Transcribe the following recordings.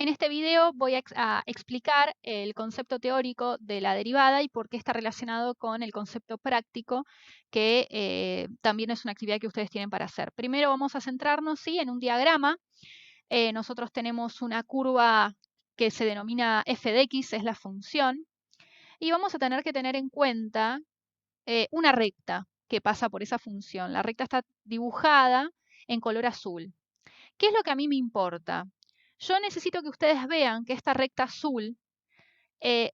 En este video voy a explicar el concepto teórico de la derivada y por qué está relacionado con el concepto práctico, que también es una actividad que ustedes tienen para hacer. Primero vamos a centrarnos ¿sí? en un diagrama. Nosotros tenemos una curva que se denomina f de x, es la función, y vamos a tener que tener en cuenta una recta que pasa por esa función. La recta está dibujada en color azul. ¿Qué es lo que a mí me importa? Yo necesito que ustedes vean que esta recta azul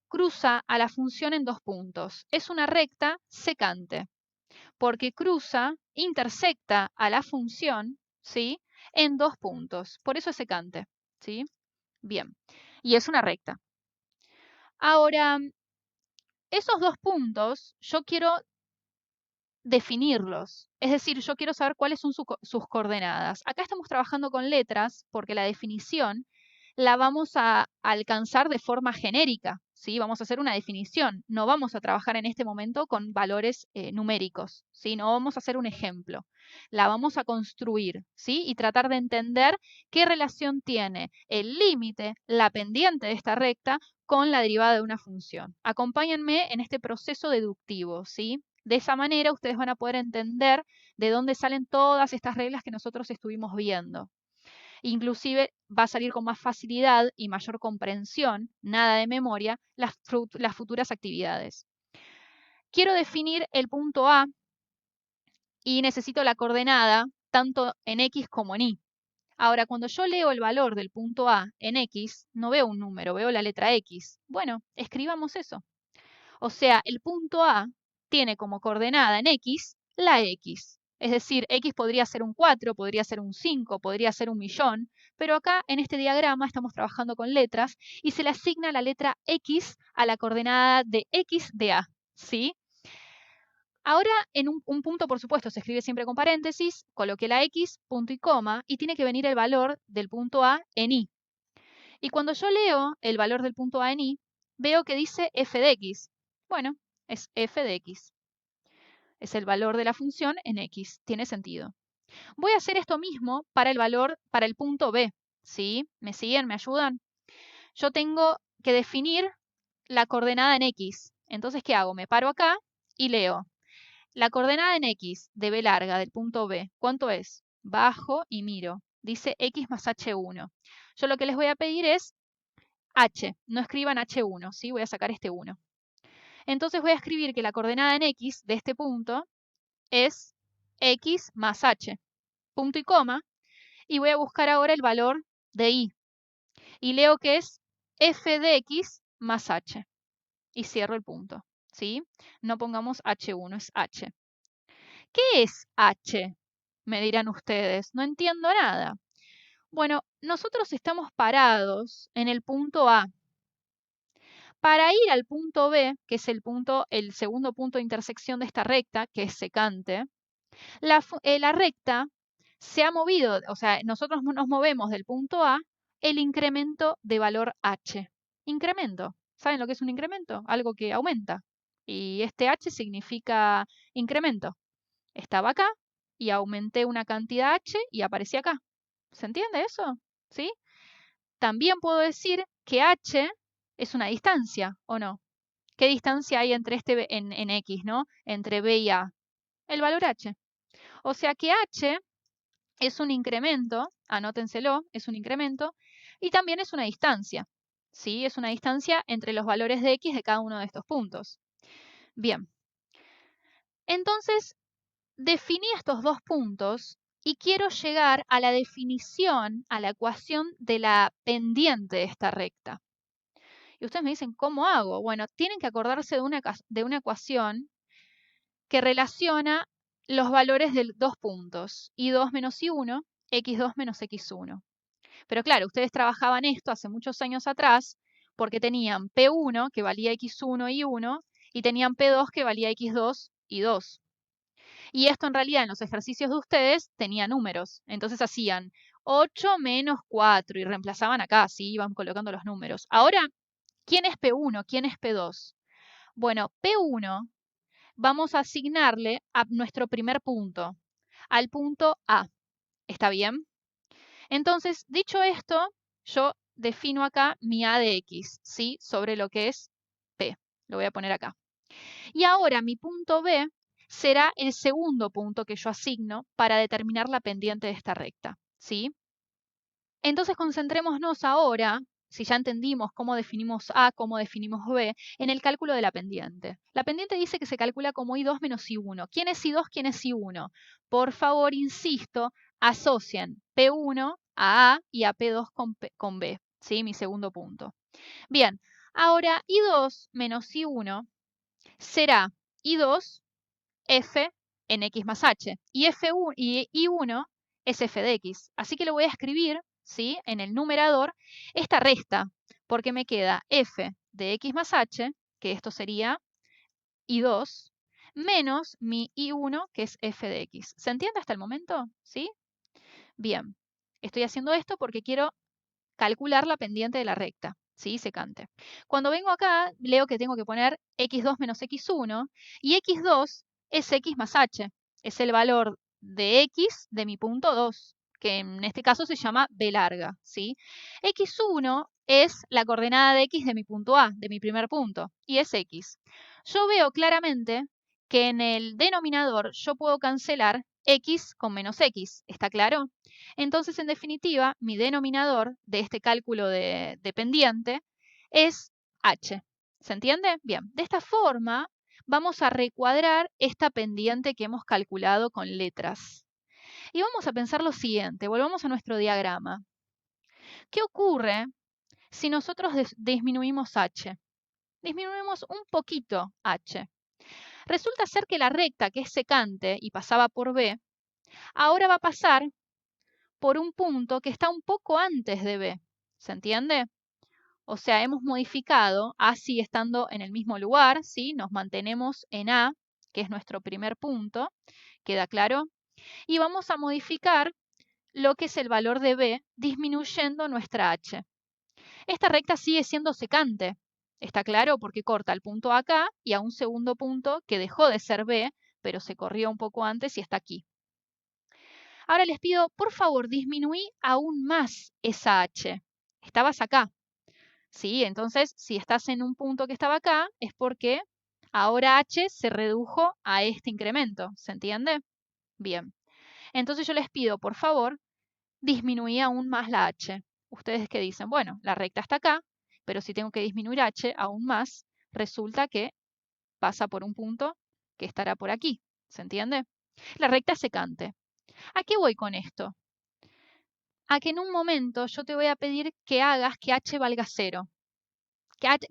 cruza a la función en dos puntos. Es una recta secante, porque intersecta a la función, ¿sí? En dos puntos. Por eso es secante, ¿sí? Bien. Y es una recta. Ahora, esos dos puntos yo quiero definirlos. Es decir, yo quiero saber cuáles son sus coordenadas. Acá estamos trabajando con letras porque la definición la vamos a alcanzar de forma genérica, ¿sí? Vamos a hacer una definición. No vamos a trabajar en este momento con valores numéricos, ¿sí? No vamos a hacer un ejemplo. La vamos a construir, ¿sí? Y tratar de entender qué relación tiene el límite, la pendiente de esta recta, con la derivada de una función. Acompáñenme en este proceso deductivo, ¿sí? De esa manera ustedes van a poder entender de dónde salen todas estas reglas que nosotros estuvimos viendo. Inclusive va a salir con más facilidad y mayor comprensión, nada de memoria, las futuras actividades. Quiero definir el punto A y necesito la coordenada tanto en X como en Y. Ahora, cuando yo leo el valor del punto A en X, no veo un número, veo la letra X. Bueno, escribamos eso. O sea, el punto A tiene como coordenada en X la X. Es decir, X podría ser un 4, podría ser un 5, podría ser un millón, pero acá en este diagrama estamos trabajando con letras y se le asigna la letra X a la coordenada de X de A, ¿sí? Ahora, en un punto, por supuesto, se escribe siempre con paréntesis, coloqué la X, punto y coma, y tiene que venir el valor del punto A en Y. Y cuando yo leo el valor del punto A en Y, veo que dice f de x. Bueno, es f de x. Es el valor de la función en x. Tiene sentido. Voy a hacer esto mismo para el valor, para el punto B. ¿Sí? ¿Me siguen? ¿Me ayudan? Yo tengo que definir la coordenada en x. Entonces, ¿qué hago? Me paro acá y leo. La coordenada en x de b larga del punto B, ¿cuánto es? Bajo y miro. Dice x más h1. Yo lo que les voy a pedir es h. No escriban h1, ¿sí? Voy a sacar este 1. Entonces voy a escribir que la coordenada en x de este punto es x más h. Punto y coma. Y voy a buscar ahora el valor de y. Y leo que es f de x más h. Y cierro el punto, ¿sí? No pongamos h1, es h. ¿Qué es h? Me dirán ustedes. No entiendo nada. Bueno, nosotros estamos parados en el punto A. Para ir al punto B, que es el segundo punto de intersección de esta recta, que es secante, la recta se ha movido, o sea, nosotros nos movemos del punto A, el incremento de valor h. Incremento. ¿Saben lo que es un incremento? Algo que aumenta. Y este h significa incremento. Estaba acá y aumenté una cantidad h y aparecía acá. ¿Se entiende eso? ¿Sí? También puedo decir que h es una distancia, ¿o no? ¿Qué distancia hay entre en X, ¿no? Entre B y A. El valor h. O sea que h es un incremento, anótenselo, es un incremento, y también es una distancia. ¿Sí? Es una distancia entre los valores de X de cada uno de estos puntos. Bien. Entonces, definí estos dos puntos y quiero llegar a la definición, a la ecuación de la pendiente de esta recta. Y ustedes me dicen, ¿cómo hago? Bueno, tienen que acordarse de una ecuación que relaciona los valores de dos puntos, y2 menos y1, x2 menos x1. Pero claro, ustedes trabajaban esto hace muchos años atrás porque tenían P1 que valía x1 y 1 y tenían P2 que valía x2 y 2. Y esto en realidad en los ejercicios de ustedes tenía números. Entonces hacían 8 menos 4 y reemplazaban acá, ¿sí? Iban colocando los números. Ahora, ¿quién es P1? ¿Quién es P2? Bueno, P1 vamos a asignarle a nuestro primer punto, al punto A. ¿Está bien? Entonces, dicho esto, yo defino acá mi A de X, ¿sí? Sobre lo que es P. Lo voy a poner acá. Y ahora mi punto B será el segundo punto que yo asigno para determinar la pendiente de esta recta, ¿sí? Entonces concentrémonos ahora, si ya entendimos cómo definimos A, cómo definimos B, en el cálculo de la pendiente. La pendiente dice que se calcula como I2 menos I1. ¿Quién es I2? ¿Quién es I1? Por favor, insisto, asocien P1 a A y a P2 con B, ¿sí? Mi segundo punto. Bien, ahora I2 menos I1 será I2 F en X más H. Y F1 y I1 es F de X. Así que lo voy a escribir, ¿sí? En el numerador esta resta, porque me queda F de X más H, que esto sería I2, menos mi I1, que es F de X. ¿Se entiende hasta el momento? ¿Sí? Bien. Estoy haciendo esto porque quiero calcular la pendiente de la recta, ¿sí? Secante. Cuando vengo acá, leo que tengo que poner x2 menos x1, y x2 es x más h, es el valor de x de mi punto 2, que en este caso se llama b larga, ¿sí? x1 es la coordenada de x de mi punto A, de mi primer punto, y es x. Yo veo claramente que en el denominador yo puedo cancelar x con menos x, ¿está claro? Entonces, en definitiva, mi denominador de este cálculo de pendiente es h. ¿Se entiende? Bien, de esta forma vamos a recuadrar esta pendiente que hemos calculado con letras. Y vamos a pensar lo siguiente, volvamos a nuestro diagrama. ¿Qué ocurre si nosotros disminuimos h? Disminuimos un poquito h. Resulta ser que la recta que es secante y pasaba por B, ahora va a pasar por un punto que está un poco antes de B. ¿Se entiende? O sea, hemos modificado, A sigue estando en el mismo lugar, ¿sí? Nos mantenemos en A, que es nuestro primer punto, ¿queda claro? Y vamos a modificar lo que es el valor de B, disminuyendo nuestra H. Esta recta sigue siendo secante, ¿está claro? Porque corta el punto acá y a un segundo punto que dejó de ser B, pero se corrió un poco antes y está aquí. Ahora les pido, por favor, disminuí aún más esa H. Estabas acá, ¿sí? Entonces, si estás en un punto que estaba acá, es porque ahora H se redujo a este incremento, ¿se entiende? Bien. Entonces yo les pido, por favor, disminuí aún más la H. Ustedes que dicen, bueno, la recta está acá, pero si tengo que disminuir H aún más, resulta que pasa por un punto que estará por aquí, ¿se entiende? La recta es secante. ¿A qué voy con esto? A que en un momento yo te voy a pedir que hagas que h valga 0.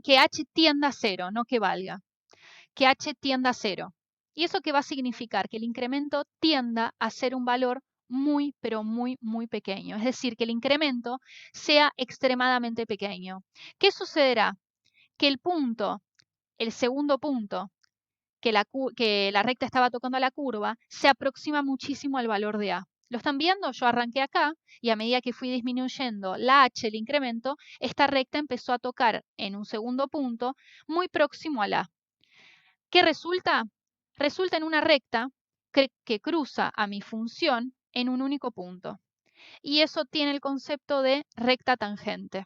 Que h tienda a 0, no que valga. Que h tienda a 0. ¿Y eso qué va a significar? Que el incremento tienda a ser un valor muy, pero muy, muy pequeño. Es decir, que el incremento sea extremadamente pequeño. ¿Qué sucederá? Que el punto, el segundo punto, que la recta estaba tocando a la curva, se aproxima muchísimo al valor de A. ¿Lo están viendo? Yo arranqué acá y a medida que fui disminuyendo la H, el incremento, esta recta empezó a tocar en un segundo punto muy próximo al A. ¿Qué resulta? Resulta en una recta que cruza a mi función en un único punto. Y eso tiene el concepto de recta tangente.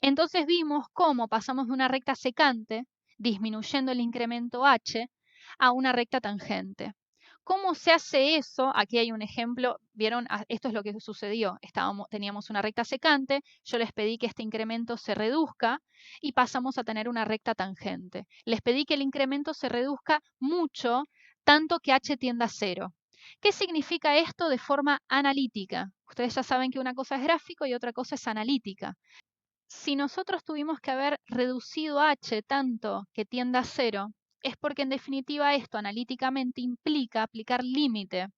Entonces vimos cómo pasamos de una recta secante, disminuyendo el incremento h, a una recta tangente. ¿Cómo se hace eso? Aquí hay un ejemplo. ¿Vieron? Esto es lo que sucedió. Teníamos una recta secante, yo les pedí que este incremento se reduzca y pasamos a tener una recta tangente. Les pedí que el incremento se reduzca mucho, tanto que h tienda a 0. ¿Qué significa esto de forma analítica? Ustedes ya saben que una cosa es gráfico y otra cosa es analítica. Si nosotros tuvimos que haber reducido h tanto que tienda a 0, es porque en definitiva esto analíticamente implica aplicar límite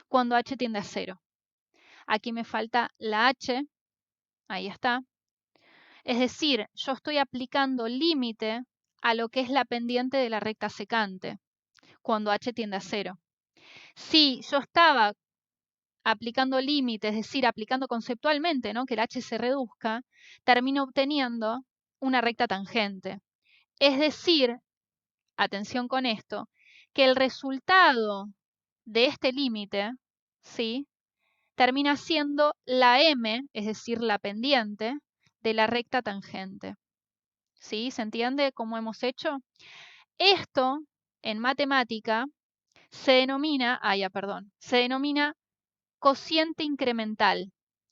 cuando h tiende a 0. Aquí me falta la h, ahí está. Es decir, yo estoy aplicando límite a lo que es la pendiente de la recta secante cuando h tiende a 0. Si yo estaba aplicando límite, es decir, aplicando conceptualmente, ¿no?, que el h se reduzca, termino obteniendo una recta tangente. Es decir, atención con esto, que el resultado de este límite, ¿sí?, termina siendo la m, es decir, la pendiente, de la recta tangente. ¿Sí? ¿Se entiende cómo hemos hecho? Esto, en matemática, se denomina cociente incremental.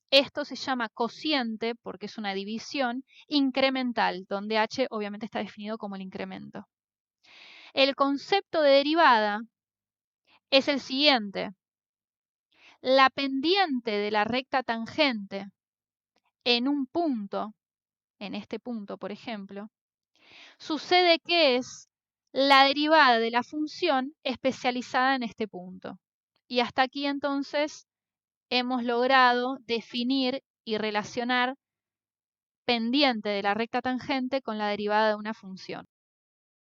Esto se llama cociente porque es una división incremental, donde h obviamente está definido como el incremento. El concepto de derivada es el siguiente. La pendiente de la recta tangente en un punto, en este punto por ejemplo, sucede que es la derivada de la función especializada en este punto. Y hasta aquí entonces hemos logrado definir y relacionar pendiente de la recta tangente con la derivada de una función.